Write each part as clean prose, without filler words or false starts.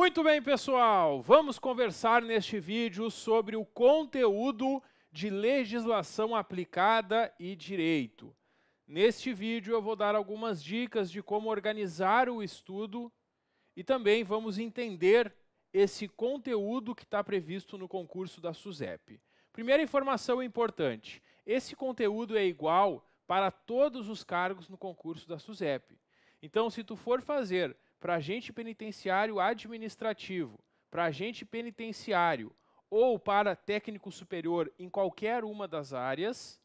Muito bem, pessoal, vamos conversar neste vídeo sobre o conteúdo de legislação aplicada e direito. Neste vídeo eu vou dar algumas dicas de como organizar o estudo e também vamos entender esse conteúdo que está previsto no concurso da SUSEP. Primeira informação importante, esse conteúdo é igual para todos os cargos no concurso da SUSEP. Então, se tu for fazer para agente penitenciário administrativo, para agente penitenciário ou para técnico superior em qualquer uma das áreas,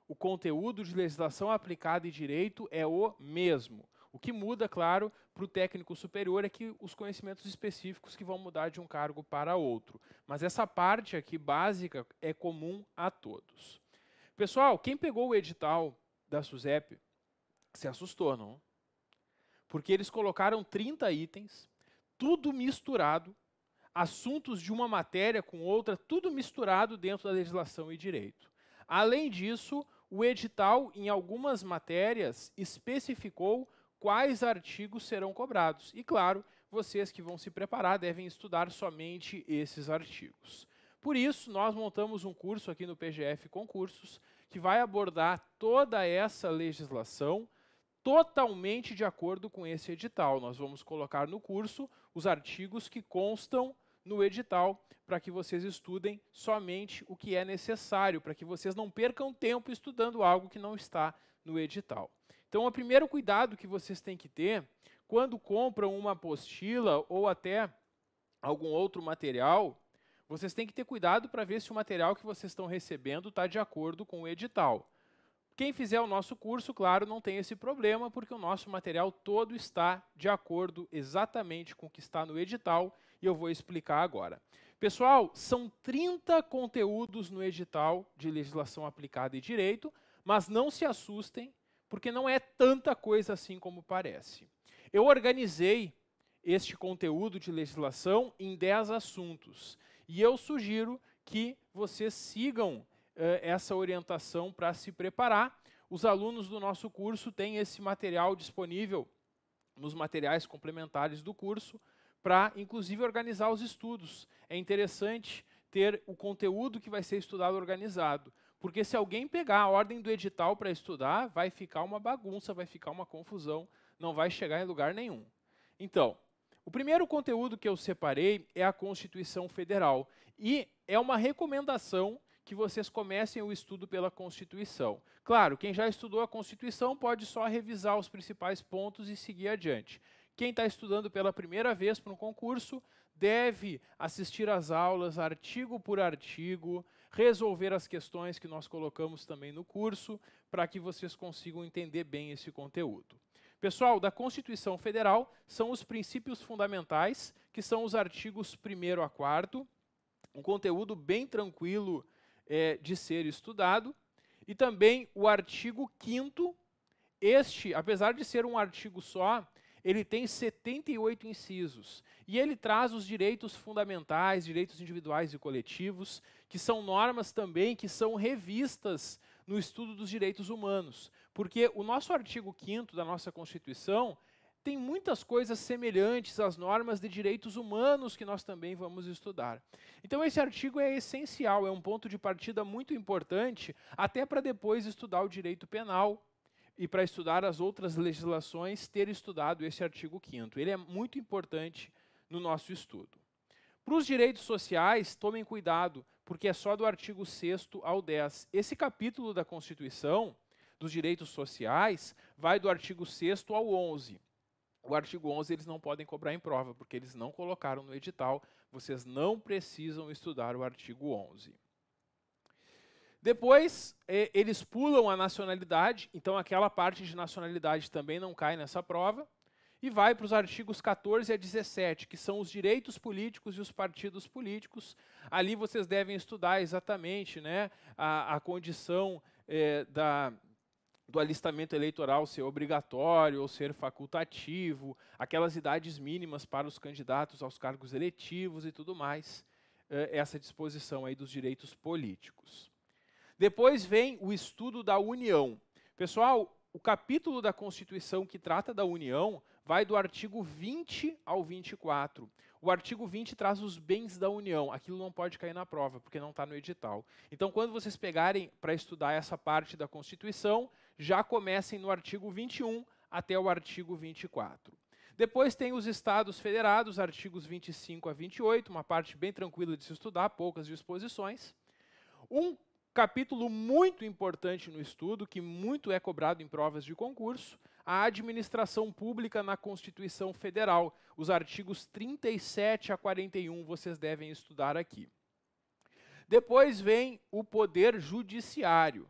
o conteúdo de legislação aplicada e direito é o mesmo. O que muda, claro, para o técnico superior é que os conhecimentos específicos que vão mudar de um cargo para outro. Mas essa parte aqui básica é comum a todos. Pessoal, quem pegou o edital da SUSEP se assustou, não? Porque eles colocaram 30 itens, tudo misturado, assuntos de uma matéria com outra, tudo misturado dentro da legislação e direito. Além disso, o edital, em algumas matérias, especificou quais artigos serão cobrados. E, claro, vocês que vão se preparar devem estudar somente esses artigos. Por isso, nós montamos um curso aqui no PGF Concursos, que vai abordar toda essa legislação, totalmente de acordo com esse edital. Nós vamos colocar no curso os artigos que constam no edital para que vocês estudem somente o que é necessário, para que vocês não percam tempo estudando algo que não está no edital. Então, o primeiro cuidado que vocês têm que ter quando compram uma apostila ou até algum outro material, vocês têm que ter cuidado para ver se o material que vocês estão recebendo está de acordo com o edital. Quem fizer o nosso curso, claro, não tem esse problema, porque o nosso material todo está de acordo exatamente com o que está no edital, e eu vou explicar agora. Pessoal, são 30 conteúdos no edital de legislação aplicada e direito, mas não se assustem, porque não é tanta coisa assim como parece. Eu organizei este conteúdo de legislação em 10 assuntos, e eu sugiro que vocês sigam essa orientação para se preparar. Os alunos do nosso curso têm esse material disponível nos materiais complementares do curso para, inclusive, organizar os estudos. É interessante ter o conteúdo que vai ser estudado organizado, porque se alguém pegar a ordem do edital para estudar, vai ficar uma bagunça, vai ficar uma confusão, não vai chegar em lugar nenhum. Então, o primeiro conteúdo que eu separei é a Constituição Federal, e é uma recomendação que vocês comecem o estudo pela Constituição. Claro, quem já estudou a Constituição pode só revisar os principais pontos e seguir adiante. Quem está estudando pela primeira vez para um concurso deve assistir às aulas, artigo por artigo, resolver as questões que nós colocamos também no curso, para que vocês consigam entender bem esse conteúdo. Pessoal, da Constituição Federal são os princípios fundamentais, que são os artigos 1º a 4º, um conteúdo bem tranquilo de ser estudado, e também o artigo 5º, este, apesar de ser um artigo só, ele tem 78 incisos, e ele traz os direitos fundamentais, direitos individuais e coletivos, que são normas também que são revistas no estudo dos direitos humanos, porque o nosso artigo 5º da nossa Constituição tem muitas coisas semelhantes às normas de direitos humanos que nós também vamos estudar. Então esse artigo é essencial, é um ponto de partida muito importante, até para depois estudar o direito penal e para estudar as outras legislações, ter estudado esse artigo 5º. Ele é muito importante no nosso estudo. Para os direitos sociais, tomem cuidado, porque é só do artigo 6º ao 10. Esse capítulo da Constituição, dos direitos sociais, vai do artigo 6º ao 11. O artigo 11 eles não podem cobrar em prova, porque eles não colocaram no edital, vocês não precisam estudar o artigo 11. Depois, eles pulam a nacionalidade, então aquela parte de nacionalidade também não cai nessa prova, e vai para os artigos 14 a 17, que são os direitos políticos e os partidos políticos. Ali vocês devem estudar exatamente, né, a condição do alistamento eleitoral ser obrigatório ou ser facultativo, aquelas idades mínimas para os candidatos aos cargos eletivos e tudo mais, essa disposição aí dos direitos políticos. Depois vem o estudo da União. Pessoal, o capítulo da Constituição que trata da União vai do artigo 20 ao 24. O artigo 20 traz os bens da União. Aquilo não pode cair na prova, porque não está no edital. Então, quando vocês pegarem para estudar essa parte da Constituição, já comecem no artigo 21 até o artigo 24. Depois tem os Estados Federados, artigos 25 a 28, uma parte bem tranquila de se estudar, poucas disposições. Um capítulo muito importante no estudo, que muito é cobrado em provas de concurso, a administração pública na Constituição Federal. Os artigos 37 a 41 vocês devem estudar aqui. Depois vem o Poder Judiciário.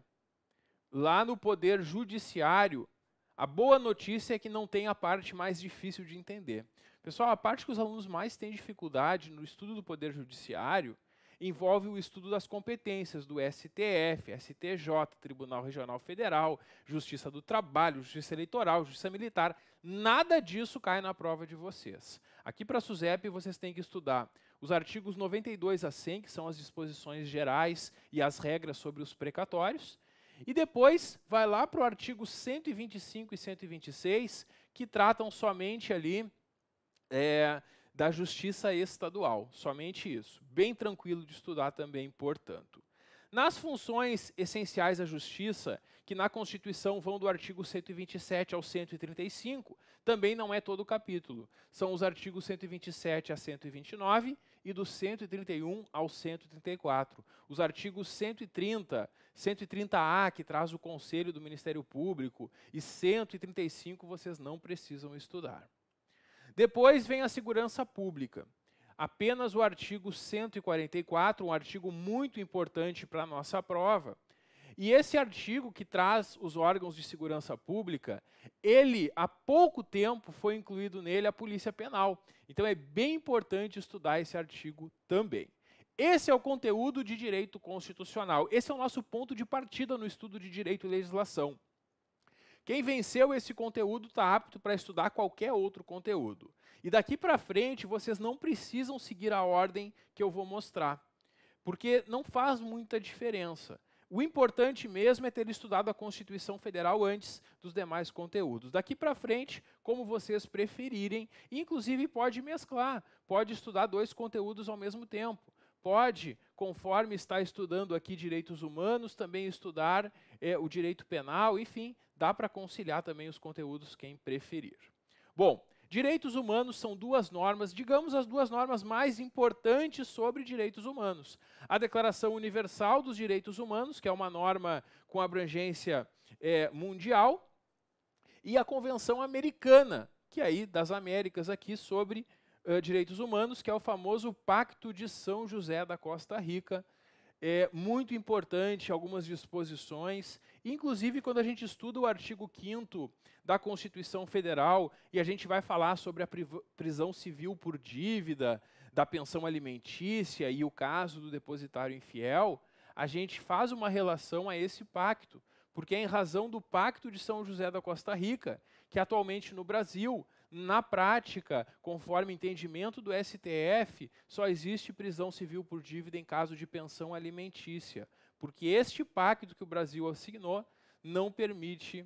Lá no Poder Judiciário, a boa notícia é que não tem a parte mais difícil de entender. Pessoal, a parte que os alunos mais têm dificuldade no estudo do Poder Judiciário envolve o estudo das competências do STF, STJ, Tribunal Regional Federal, Justiça do Trabalho, Justiça Eleitoral, Justiça Militar. Nada disso cai na prova de vocês. Aqui para a SUSEP vocês têm que estudar os artigos 92 a 100, que são as disposições gerais e as regras sobre os precatórios. E depois vai lá para o artigo 125 e 126, que tratam somente ali da justiça estadual, somente isso. Bem tranquilo de estudar também, portanto. Nas funções essenciais da justiça, que na Constituição vão do artigo 127 ao 135, também não é todo o capítulo. São os artigos 127 a 129 e do 131 ao 134. Os artigos 130, 130A, que traz o Conselho do Ministério Público, e 135 vocês não precisam estudar. Depois vem a segurança pública. Apenas o artigo 144, um artigo muito importante para a nossa prova. E esse artigo que traz os órgãos de segurança pública, ele, há pouco tempo, foi incluído nele a Polícia Penal. Então é bem importante estudar esse artigo também. Esse é o conteúdo de direito constitucional. Esse é o nosso ponto de partida no estudo de direito e legislação. Quem venceu esse conteúdo está apto para estudar qualquer outro conteúdo. E daqui para frente, vocês não precisam seguir a ordem que eu vou mostrar, porque não faz muita diferença. O importante mesmo é ter estudado a Constituição Federal antes dos demais conteúdos. Daqui para frente, como vocês preferirem, inclusive pode mesclar, pode estudar dois conteúdos ao mesmo tempo. Pode, conforme está estudando aqui direitos humanos, também estudar o direito penal, enfim, dá para conciliar também os conteúdos quem preferir. Bom, direitos humanos são duas normas, digamos as duas normas mais importantes sobre direitos humanos. A Declaração Universal dos Direitos Humanos, que é uma norma com abrangência mundial, e a Convenção Americana, que é aí das Américas aqui sobre direitos humanos, que é o famoso Pacto de São José da Costa Rica. É muito importante algumas disposições, inclusive quando a gente estuda o artigo 5º da Constituição Federal e a gente vai falar sobre a prisão civil por dívida, da pensão alimentícia e o caso do depositário infiel, a gente faz uma relação a esse pacto, porque é em razão do Pacto de São José da Costa Rica que atualmente no Brasil, na prática, conforme entendimento do STF, só existe prisão civil por dívida em caso de pensão alimentícia, porque este pacto que o Brasil assinou não permite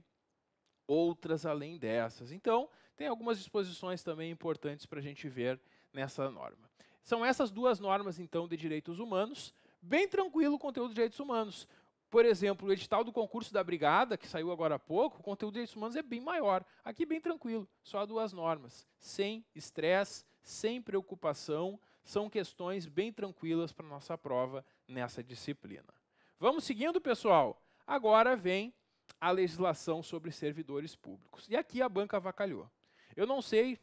outras além dessas. Então, tem algumas disposições também importantes para a gente ver nessa norma. São essas duas normas, então, de direitos humanos. Bem tranquilo o conteúdo de direitos humanos. Por exemplo, o edital do concurso da Brigada, que saiu agora há pouco, o conteúdo de direitos humanos é bem maior. Aqui bem tranquilo, só duas normas. Sem estresse, sem preocupação, são questões bem tranquilas para a nossa prova nessa disciplina. Vamos seguindo, pessoal? Agora vem a legislação sobre servidores públicos. E aqui a banca avacalhou. Eu não sei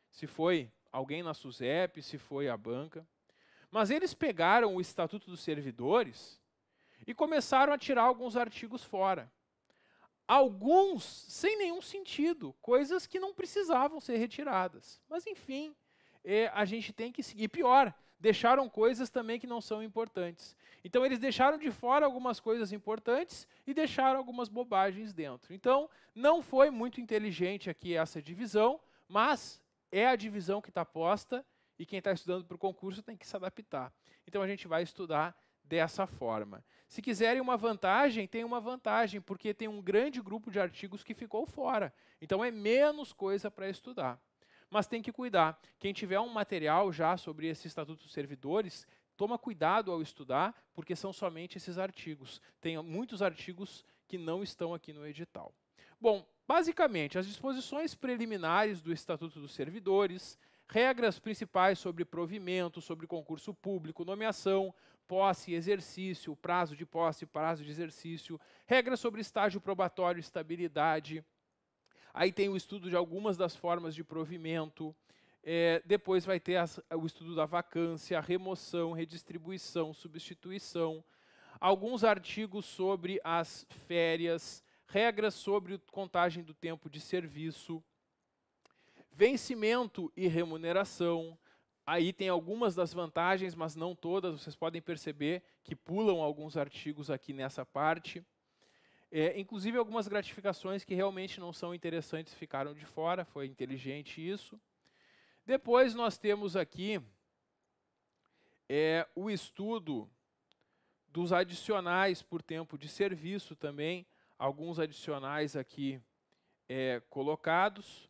se foi alguém na SUSEP, se foi a banca, mas eles pegaram o Estatuto dos Servidores e começaram a tirar alguns artigos fora. Alguns sem nenhum sentido, coisas que não precisavam ser retiradas. Mas, enfim, a gente tem que seguir. E pior, deixaram coisas também que não são importantes. Então, eles deixaram de fora algumas coisas importantes e deixaram algumas bobagens dentro. Então, não foi muito inteligente aqui essa divisão, mas é a divisão que está posta e quem está estudando para o concurso tem que se adaptar. Então, a gente vai estudar dessa forma. Se quiserem uma vantagem, tem uma vantagem, porque tem um grande grupo de artigos que ficou fora. Então é menos coisa para estudar. Mas tem que cuidar. Quem tiver um material já sobre esse Estatuto dos Servidores, toma cuidado ao estudar, porque são somente esses artigos. Tem muitos artigos que não estão aqui no edital. Bom, basicamente, as disposições preliminares do Estatuto dos Servidores, regras principais sobre provimento, sobre concurso público, nomeação, posse, exercício, prazo de posse, prazo de exercício, regras sobre estágio probatório, estabilidade. Aí tem o estudo de algumas das formas de provimento. Depois vai ter o estudo da vacância, remoção, redistribuição, substituição. Alguns artigos sobre as férias, regras sobre contagem do tempo de serviço, vencimento e remuneração. Aí tem algumas das vantagens, mas não todas. Vocês podem perceber que pulam alguns artigos aqui nessa parte. Inclusive algumas gratificações que realmente não são interessantes ficaram de fora. Foi inteligente isso. Depois nós temos aqui o estudo dos adicionais por tempo de serviço também. Alguns adicionais aqui colocados.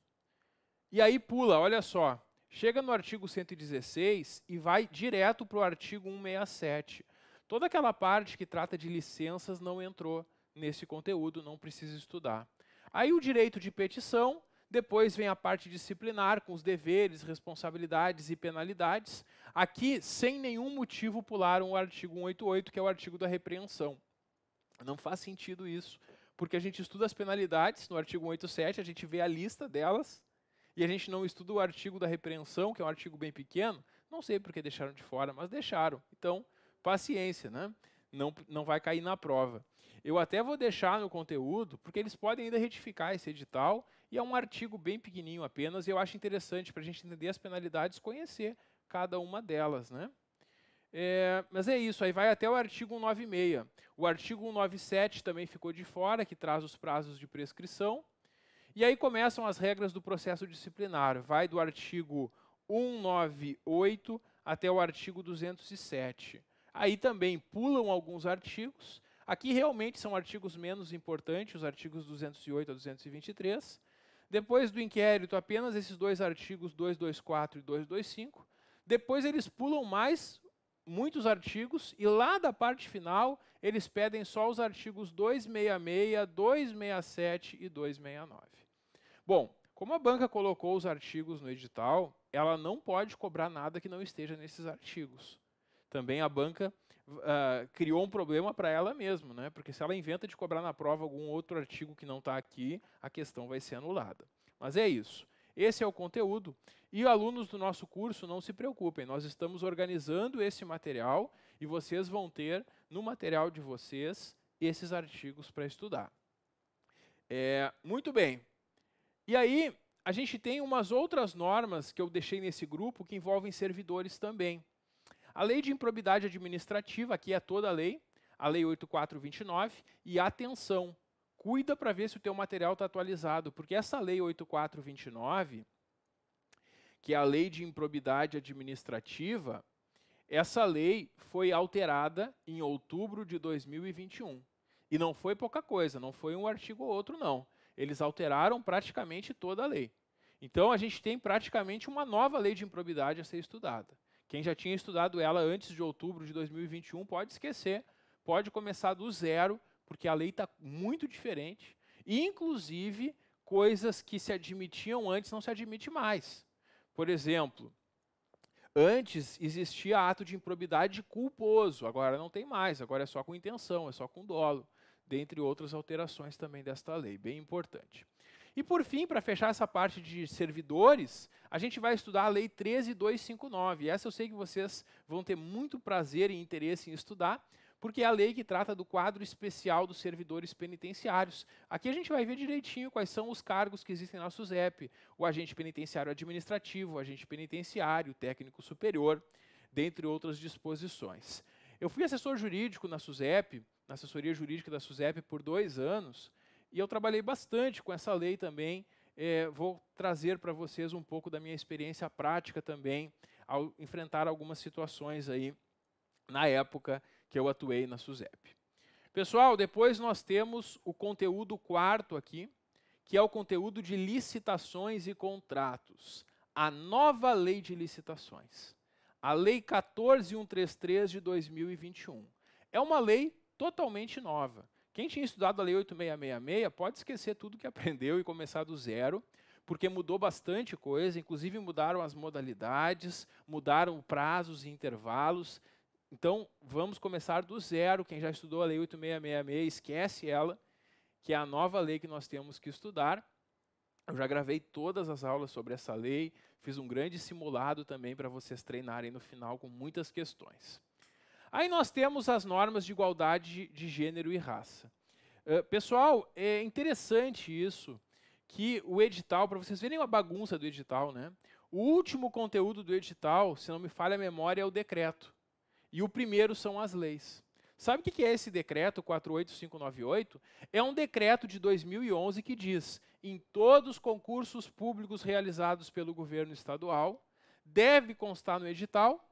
E aí pula, olha só. Chega no artigo 116 e vai direto para o artigo 167. Toda aquela parte que trata de licenças não entrou nesse conteúdo, não precisa estudar. Aí o direito de petição, depois vem a parte disciplinar, com os deveres, responsabilidades e penalidades. Aqui, sem nenhum motivo, pularam o artigo 188, que é o artigo da repreensão. Não faz sentido isso, porque a gente estuda as penalidades no artigo 187, a gente vê a lista delas, e a gente não estuda o artigo da repreensão, que é um artigo bem pequeno. Não sei por que deixaram de fora, mas deixaram. Então, paciência, né? Não vai cair na prova. Eu até vou deixar no conteúdo, porque eles podem ainda retificar esse edital, e é um artigo bem pequenininho apenas, e eu acho interessante para a gente entender as penalidades, conhecer cada uma delas, né? Mas é isso, aí vai até o artigo 196. O artigo 197 também ficou de fora, que traz os prazos de prescrição. E aí começam as regras do processo disciplinar. Vai do artigo 198 até o artigo 207. Aí também pulam alguns artigos. Aqui realmente são artigos menos importantes, os artigos 208 a 223. Depois do inquérito, apenas esses dois artigos, 224 e 225. Depois eles pulam mais muitos artigos e lá da parte final eles pedem só os artigos 266, 267 e 269. Bom, como a banca colocou os artigos no edital, ela não pode cobrar nada que não esteja nesses artigos. Também a banca criou um problema para ela mesma, né? Porque se ela inventa de cobrar na prova algum outro artigo que não está aqui, a questão vai ser anulada. Mas é isso. Esse é o conteúdo. E alunos do nosso curso, não se preocupem, nós estamos organizando esse material e vocês vão ter no material de vocês esses artigos para estudar. Muito bem. E aí, a gente tem umas outras normas que eu deixei nesse grupo que envolvem servidores também. A lei de improbidade administrativa, aqui é toda a lei 8429, e atenção, cuida para ver se o teu material está atualizado, porque essa lei 8429, que é a lei de improbidade administrativa, essa lei foi alterada em outubro de 2021. E não foi pouca coisa, não foi um artigo ou outro, não. Eles alteraram praticamente toda a lei. Então, a gente tem praticamente uma nova lei de improbidade a ser estudada. Quem já tinha estudado ela antes de outubro de 2021 pode esquecer, pode começar do zero, porque a lei está muito diferente. E, inclusive, coisas que se admitiam antes não se admite mais. Por exemplo, antes existia ato de improbidade culposo, agora não tem mais, agora é só com intenção, é só com dolo, dentre outras alterações também desta lei, bem importante. E por fim, para fechar essa parte de servidores, a gente vai estudar a Lei 13.259. Essa eu sei que vocês vão ter muito prazer e interesse em estudar, porque é a lei que trata do quadro especial dos servidores penitenciários. Aqui a gente vai ver direitinho quais são os cargos que existem na SUSEP, o agente penitenciário administrativo, o agente penitenciário, o técnico superior, dentre outras disposições. Eu fui assessor jurídico na SUSEP, na assessoria jurídica da SUSEP por 2 anos, e eu trabalhei bastante com essa lei também. Vou trazer para vocês um pouco da minha experiência prática também, ao enfrentar algumas situações aí, na época que eu atuei na SUSEP. Pessoal, depois nós temos o conteúdo quarto aqui, que é o conteúdo de licitações e contratos. A nova lei de licitações. A Lei 14.133 de 2021. É uma lei totalmente nova. Quem tinha estudado a Lei 8.666 pode esquecer tudo que aprendeu e começar do zero, porque mudou bastante coisa, inclusive mudaram as modalidades, mudaram prazos e intervalos. Então, vamos começar do zero. Quem já estudou a Lei 8.666, esquece ela, que é a nova lei que nós temos que estudar. Eu já gravei todas as aulas sobre essa lei, fiz um grande simulado também para vocês treinarem no final com muitas questões. Aí nós temos as normas de igualdade de gênero e raça. Pessoal, é interessante isso, que o edital, para vocês verem a bagunça do edital, né? O último conteúdo do edital, se não me falha a memória, é o decreto. E o primeiro são as leis. Sabe o que é esse decreto 48598? É um decreto de 2011 que diz: em todos os concursos públicos realizados pelo governo estadual, deve constar no edital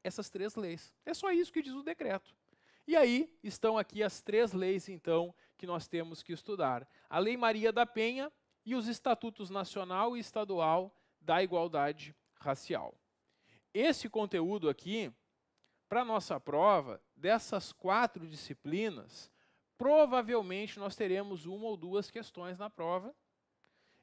essas 3 leis. É só isso que diz o decreto. E aí estão aqui as 3 leis, então, que nós temos que estudar. A Lei Maria da Penha e os Estatutos Nacional e Estadual da Igualdade Racial. Esse conteúdo aqui, para a nossa prova, dessas 4 disciplinas, provavelmente nós teremos 1 ou 2 questões na prova.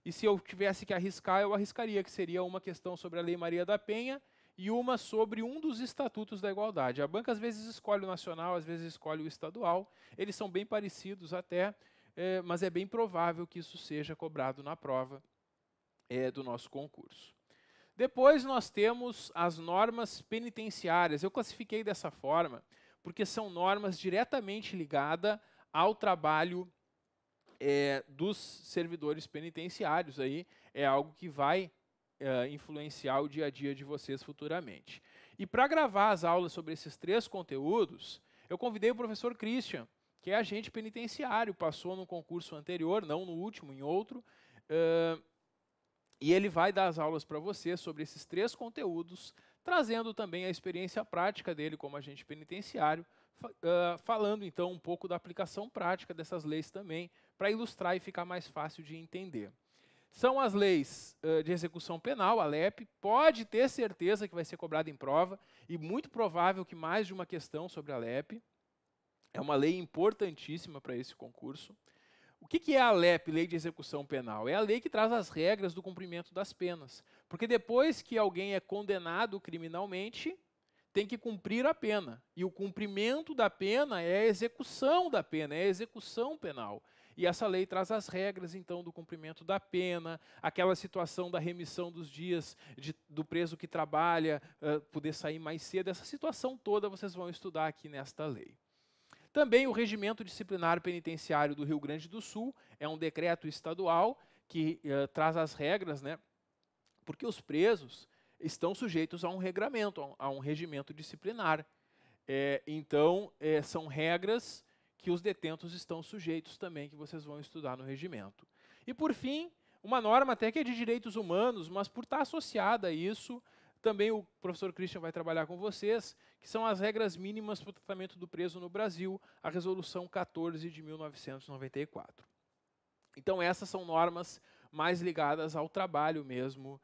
E se eu tivesse que arriscar, eu arriscaria que seria uma questão sobre a Lei Maria da Penha e uma sobre um dos estatutos da igualdade. A banca às vezes escolhe o nacional, às vezes escolhe o estadual. Eles são bem parecidos até, mas é bem provável que isso seja cobrado na prova do nosso concurso. Depois nós temos as normas penitenciárias. Eu classifiquei dessa forma porque são normas diretamente ligadas ao trabalho dos servidores penitenciários. Aí é algo que vai influenciar o dia a dia de vocês futuramente. E para gravar as aulas sobre esses 3 conteúdos, eu convidei o professor Christian, que é agente penitenciário, passou no concurso anterior, não no último, em outro, e ele vai dar as aulas para vocês sobre esses 3 conteúdos, trazendo também a experiência prática dele como agente penitenciário, falando então um pouco da aplicação prática dessas leis também, para ilustrar e ficar mais fácil de entender. São as leis de execução penal, a LEP, pode ter certeza que vai ser cobrada em prova, e muito provável que mais de uma questão sobre a LEP. É uma lei importantíssima para esse concurso. O que é a LEP, Lei de Execução Penal? É a lei que traz as regras do cumprimento das penas. Porque depois que alguém é condenado criminalmente, tem que cumprir a pena. E o cumprimento da pena é a execução da pena, é a execução penal. E essa lei traz as regras, então, do cumprimento da pena, aquela situação da remissão dos dias do preso que trabalha, poder sair mais cedo. Essa situação toda vocês vão estudar aqui nesta lei. Também o Regimento Disciplinar Penitenciário do Rio Grande do Sul é um decreto estadual que traz as regras, né? Porque os presos estão sujeitos a um regramento, a um regimento disciplinar. Então, são regras que os detentos estão sujeitos também, que vocês vão estudar no regimento. E, por fim, uma norma até que é de direitos humanos, mas por estar associada a isso, também o professor Christian vai trabalhar com vocês, que são as regras mínimas para o tratamento do preso no Brasil, a Resolução 14 de 1994. Então, essas são normas mais ligadas ao trabalho mesmo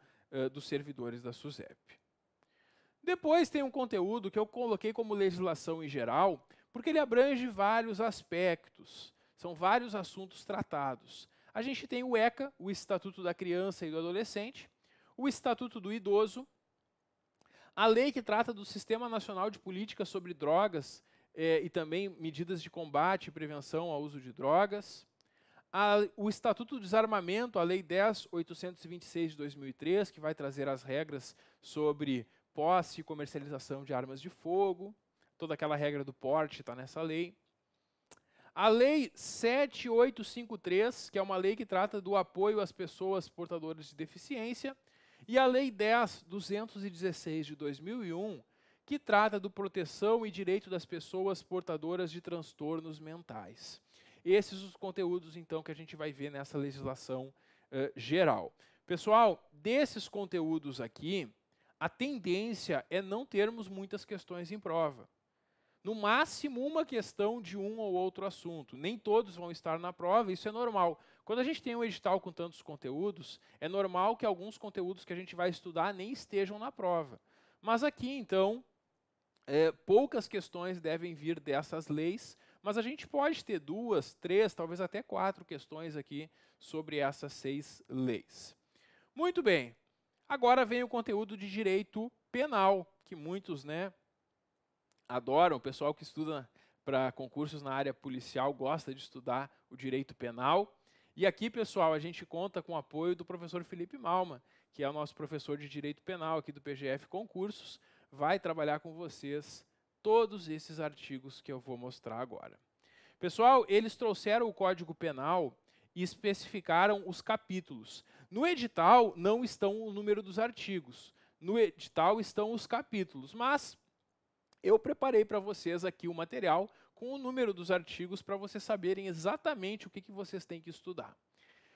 dos servidores da SUSEP. Depois tem um conteúdo que eu coloquei como legislação em geral, porque ele abrange vários aspectos, são vários assuntos tratados. A gente tem o ECA, o Estatuto da Criança e do Adolescente, o Estatuto do Idoso, a lei que trata do Sistema Nacional de Política sobre Drogas e também medidas de combate e prevenção ao uso de drogas, o Estatuto do Desarmamento, a Lei 10.826 de 2003, que vai trazer as regras sobre posse e comercialização de armas de fogo, toda aquela regra do porte está nessa lei. A Lei 7.853, que é uma lei que trata do apoio às pessoas portadoras de deficiência, e a Lei 10.216 de 2001, que trata do proteção e direito das pessoas portadoras de transtornos mentais. Esses os conteúdos, então, que a gente vai ver nessa legislação geral. Pessoal, desses conteúdos aqui, a tendência é não termos muitas questões em prova. no máximo uma questão de um ou outro assunto. Nem todos vão estar na prova, isso é normal. Quando a gente tem um edital com tantos conteúdos, é normal que alguns conteúdos que a gente vai estudar nem estejam na prova. Mas aqui, então, poucas questões devem vir dessas leis, mas a gente pode ter 2, 3, talvez até 4 questões aqui sobre essas 6 leis. Muito bem, agora vem o conteúdo de direito penal, que muitos, adoram. O pessoal que estuda para concursos na área policial gosta de estudar o direito penal. E aqui, pessoal, a gente conta com o apoio do professor Felipe Malman, que é o nosso professor de direito penal aqui do PGF Concursos, vai trabalhar com vocês todos esses artigos que eu vou mostrar agora. Pessoal, eles trouxeram o Código Penal e especificaram os capítulos. No edital não estão o número dos artigos, no edital estão os capítulos, mas eu preparei para vocês aqui o material com o número dos artigos para vocês saberem exatamente o que vocês têm que estudar.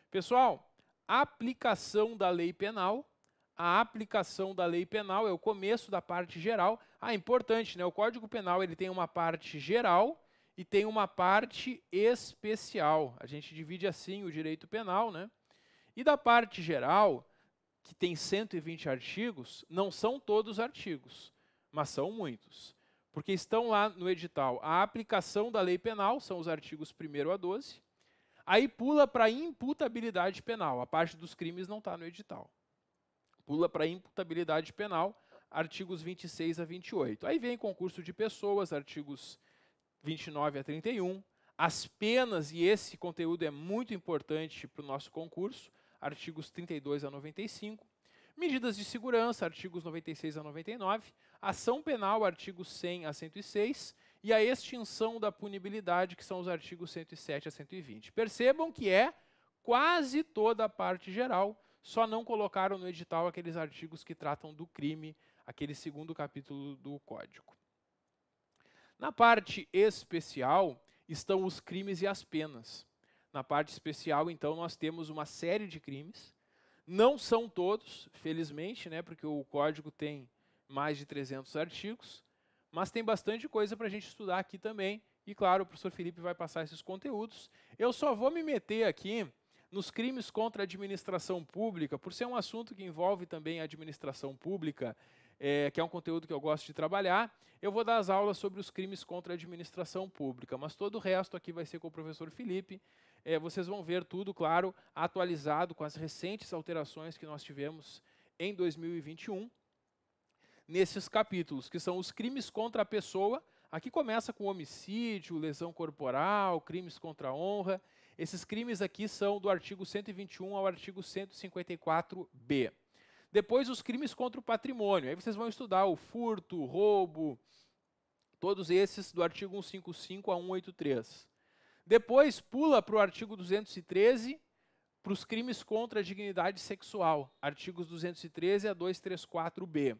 Pessoal, a aplicação da lei penal. A aplicação da lei penal é o começo da parte geral. Importante, o Código Penal ele tem uma parte geral e tem uma parte especial. A gente divide assim o direito penal, E da parte geral, que tem 120 artigos, não são todos artigos, mas são muitos. Porque estão lá no edital a aplicação da lei penal, são os artigos 1º a 12. Aí pula para a imputabilidade penal, a parte dos crimes não está no edital. Pula para a imputabilidade penal, artigos 26 a 28. Aí vem concurso de pessoas, artigos 29 a 31. As penas, e esse conteúdo é muito importante para o nosso concurso, artigos 32 a 95. Medidas de segurança, artigos 96 a 99. Ação penal, artigos 100 a 106. E a extinção da punibilidade, que são os artigos 107 a 120. Percebam que é quase toda a parte geral, só não colocaram no edital aqueles artigos que tratam do crime, aquele 2º capítulo do Código. Na parte especial estão os crimes e as penas. Na parte especial, então, nós temos uma série de crimes. Não são todos, felizmente, porque o Código tem mais de 300 artigos, mas tem bastante coisa para a gente estudar aqui também. E, claro, o professor Felipe vai passar esses conteúdos. Eu só vou me meter aqui nos crimes contra a administração pública, por ser um assunto que envolve também a administração pública, que é um conteúdo que eu gosto de trabalhar, eu vou dar as aulas sobre os crimes contra a administração pública, mas todo o resto aqui vai ser com o professor Felipe. Vocês vão ver tudo, claro, atualizado com as recentes alterações que nós tivemos em 2021, nesses capítulos, que são os crimes contra a pessoa. Aqui começa com homicídio, lesão corporal, crimes contra a honra. Esses crimes aqui são do artigo 121 ao artigo 154b. Depois, os crimes contra o patrimônio. Aí vocês vão estudar o furto, o roubo, todos esses do artigo 155 a 183. Depois, pula para o artigo 213, para os crimes contra a dignidade sexual, artigos 213 a 234b.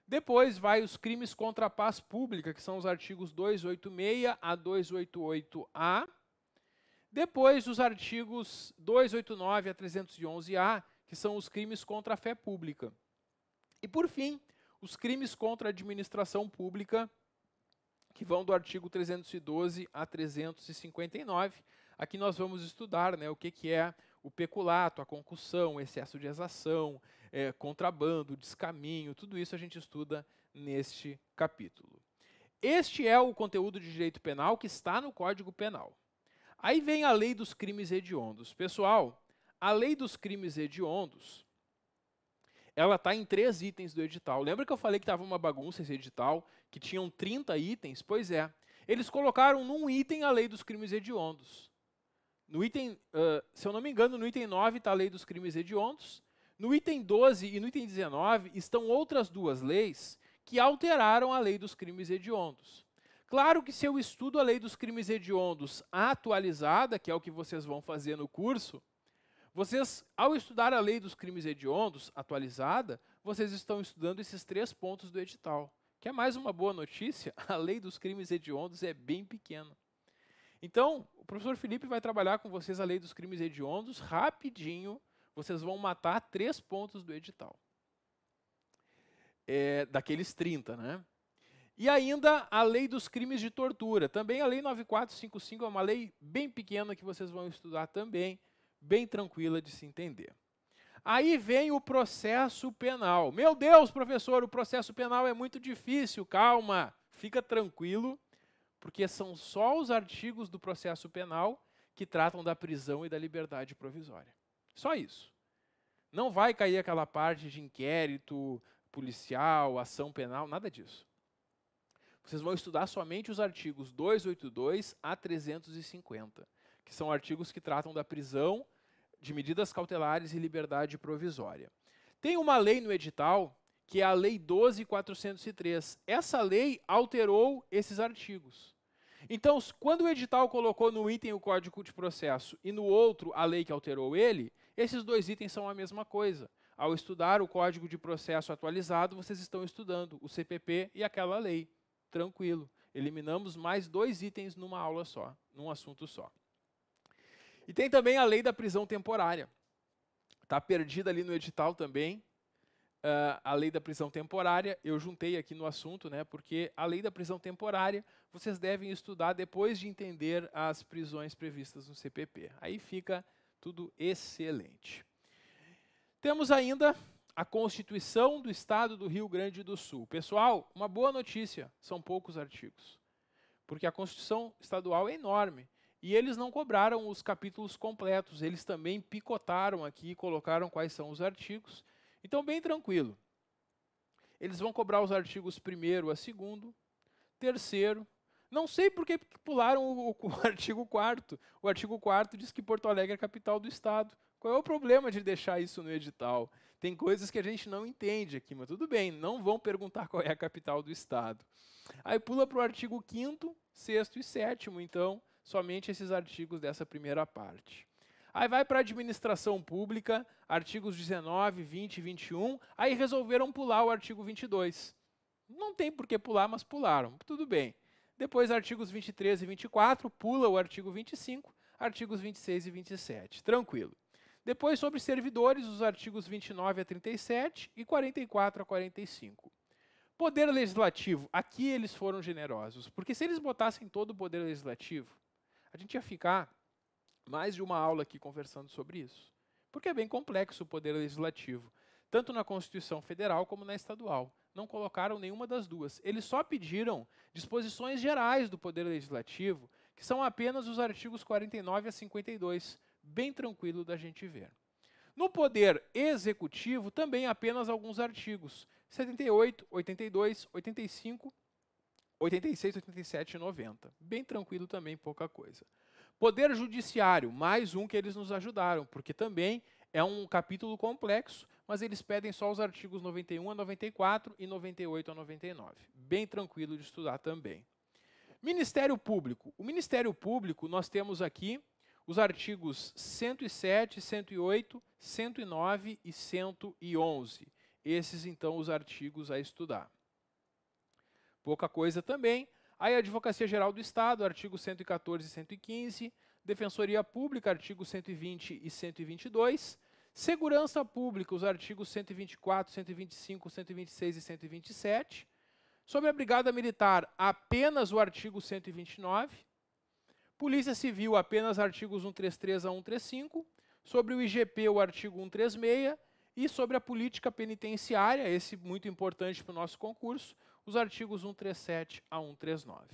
Depois vai os crimes contra a paz pública, que são os artigos 286 a 288A. Depois, os artigos 289 a 311A, que são os crimes contra a fé pública. E, por fim, os crimes contra a administração pública, que vão do artigo 312 a 359. Aqui nós vamos estudar o que é o peculato, a concussão, o excesso de exação, contrabando, descaminho, tudo isso a gente estuda neste capítulo. Este é o conteúdo de direito penal que está no Código Penal. Aí vem a lei dos crimes hediondos. Pessoal, a lei dos crimes hediondos, ela está em 3 itens do edital. Lembra que eu falei que estava uma bagunça esse edital, que tinham 30 itens? Pois é. Eles colocaram num item a lei dos crimes hediondos. No item, se eu não me engano, no item 9 está a lei dos crimes hediondos. No item 12 e no item 19 estão outras 2 leis que alteraram a lei dos crimes hediondos. Claro que se eu estudo a lei dos crimes hediondos atualizada, que é o que vocês vão fazer no curso, vocês, ao estudar a lei dos crimes hediondos atualizada, vocês estão estudando esses 3 pontos do edital. Quer mais uma boa notícia? A lei dos crimes hediondos é bem pequena. Então, o professor Felipe vai trabalhar com vocês a lei dos crimes hediondos rapidinho. Vocês vão matar 3 pontos do edital. Daqueles 30, E ainda a lei dos crimes de tortura. Também a lei 9455 é uma lei bem pequena que vocês vão estudar também, bem tranquila de se entender. Aí vem o processo penal. Meu Deus, professor, o processo penal é muito difícil. Calma, fica tranquilo, porque são só os artigos do processo penal que tratam da prisão e da liberdade provisória. Só isso. Não vai cair aquela parte de inquérito policial, ação penal, nada disso. Vocês vão estudar somente os artigos 282 a 350, que são artigos que tratam da prisão, de medidas cautelares e liberdade provisória. Tem uma lei no edital, que é a Lei 12.403. Essa lei alterou esses artigos. Então, quando o edital colocou no item o Código de Processo e no outro a lei que alterou ele, esses dois itens são a mesma coisa. Ao estudar o Código de Processo atualizado, vocês estão estudando o CPP e aquela lei. Tranquilo. Eliminamos mais 2 itens numa aula só, num assunto só. E tem também a lei da prisão temporária. Está perdida ali no edital também. A lei da prisão temporária, eu juntei aqui no assunto, né, porque a lei da prisão temporária vocês devem estudar depois de entender as prisões previstas no CPP. Aí fica tudo excelente. Temos ainda a Constituição do Estado do Rio Grande do Sul. Pessoal, uma boa notícia, são poucos artigos, porque a Constituição Estadual é enorme. E eles não cobraram os capítulos completos, eles também picotaram aqui, colocaram quais são os artigos. Então, bem tranquilo. Eles vão cobrar os artigos 1º a 2º, 3º. Não sei por que pularam o artigo 4º. O artigo 4º diz que Porto Alegre é a capital do estado. Qual é o problema de deixar isso no edital? Tem coisas que a gente não entende aqui, mas tudo bem, não vão perguntar qual é a capital do estado. Aí pula para o artigo 5º, 6º e 7º, então, somente esses artigos dessa primeira parte. Aí vai para a administração pública, artigos 19, 20 e 21, aí resolveram pular o artigo 22. Não tem por que pular, mas pularam, tudo bem. Depois, artigos 23 e 24, pula o artigo 25, artigos 26 e 27, tranquilo. Depois, sobre servidores, os artigos 29 a 37 e 44 a 45. Poder Legislativo, aqui eles foram generosos, porque se eles botassem todo o Poder Legislativo, a gente ia ficar mais de uma aula aqui conversando sobre isso, porque é bem complexo o Poder Legislativo, tanto na Constituição Federal como na Estadual. Não colocaram nenhuma das duas. Eles só pediram disposições gerais do Poder Legislativo, que são apenas os artigos 49 a 52, bem tranquilo da gente ver. No Poder Executivo, também apenas alguns artigos, 78, 82, 85, 86, 87 e 90. Bem tranquilo também, pouca coisa. Poder Judiciário, mais um que eles nos ajudaram, porque também é um capítulo complexo, mas eles pedem só os artigos 91 a 94 e 98 a 99. Bem tranquilo de estudar também. Ministério Público. O Ministério Público, nós temos aqui os artigos 107, 108, 109 e 111. Esses, então, os artigos a estudar. Pouca coisa também. Aí a Advocacia Geral do Estado, artigos 114 e 115. Defensoria Pública, artigos 120 e 122. Segurança Pública, os artigos 124, 125, 126 e 127. Sobre a Brigada Militar, apenas o artigo 129. Polícia Civil, apenas artigos 133 a 135. Sobre o IGP, o artigo 136. E sobre a política penitenciária, esse muito importante para o nosso concurso, os artigos 137 a 139.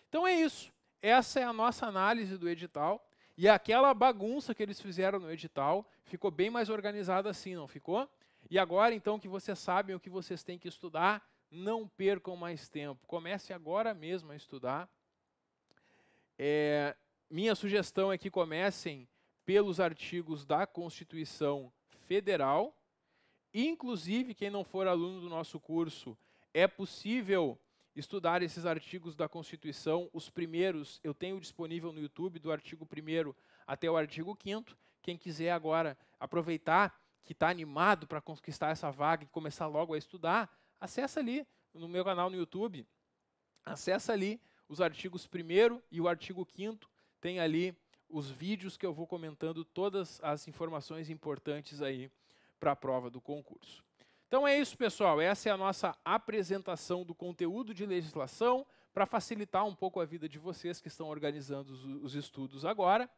Então é isso. Essa é a nossa análise do edital. E aquela bagunça que eles fizeram no edital ficou bem mais organizada assim, não ficou? E agora, então, que vocês sabem o que vocês têm que estudar, não percam mais tempo. Comece agora mesmo a estudar. Minha sugestão é que comecem pelos artigos da Constituição Federal. Inclusive, quem não for aluno do nosso curso, é possível estudar esses artigos da Constituição. Os primeiros eu tenho disponível no YouTube, do artigo 1º até o artigo 5º. Quem quiser agora aproveitar que está animado para conquistar essa vaga e começar logo a estudar, acessa ali no meu canal no YouTube, acessa ali os artigos 1º e o artigo 5º, tem ali os vídeos que eu vou comentando todas as informações importantes aí para a prova do concurso. Então é isso, pessoal. Essa é a nossa apresentação do conteúdo de legislação para facilitar um pouco a vida de vocês que estão organizando os estudos agora.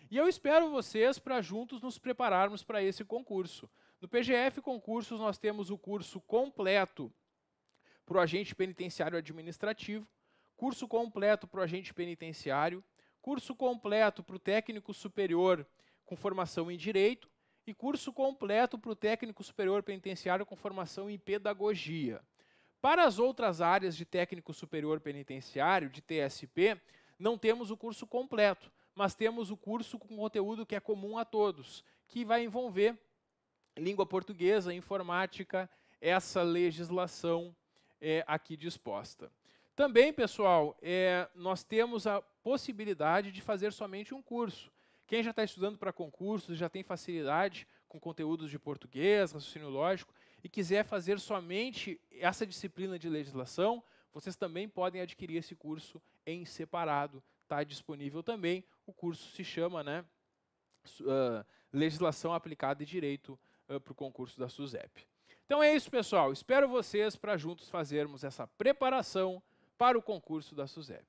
E eu espero vocês para juntos nos prepararmos para esse concurso. No PGF Concursos nós temos o curso completo para o agente penitenciário administrativo, curso completo para o agente penitenciário, curso completo para o técnico superior com formação em direito e curso completo para o técnico superior penitenciário com formação em pedagogia. Para as outras áreas de técnico superior penitenciário, de TSP, não temos o curso completo, mas temos o curso com conteúdo que é comum a todos, que vai envolver língua portuguesa, informática, essa legislação aqui disposta. Também, pessoal, nós temos a possibilidade de fazer somente um curso. Quem já está estudando para concursos, já tem facilidade com conteúdos de português, raciocínio lógico, e quiser fazer somente essa disciplina de legislação, vocês também podem adquirir esse curso em separado. Está disponível também. O curso se chama Legislação Aplicada e Direito para o concurso da SUSEP. Então é isso, pessoal. Espero vocês para juntos fazermos essa preparação para o concurso da SUSEP.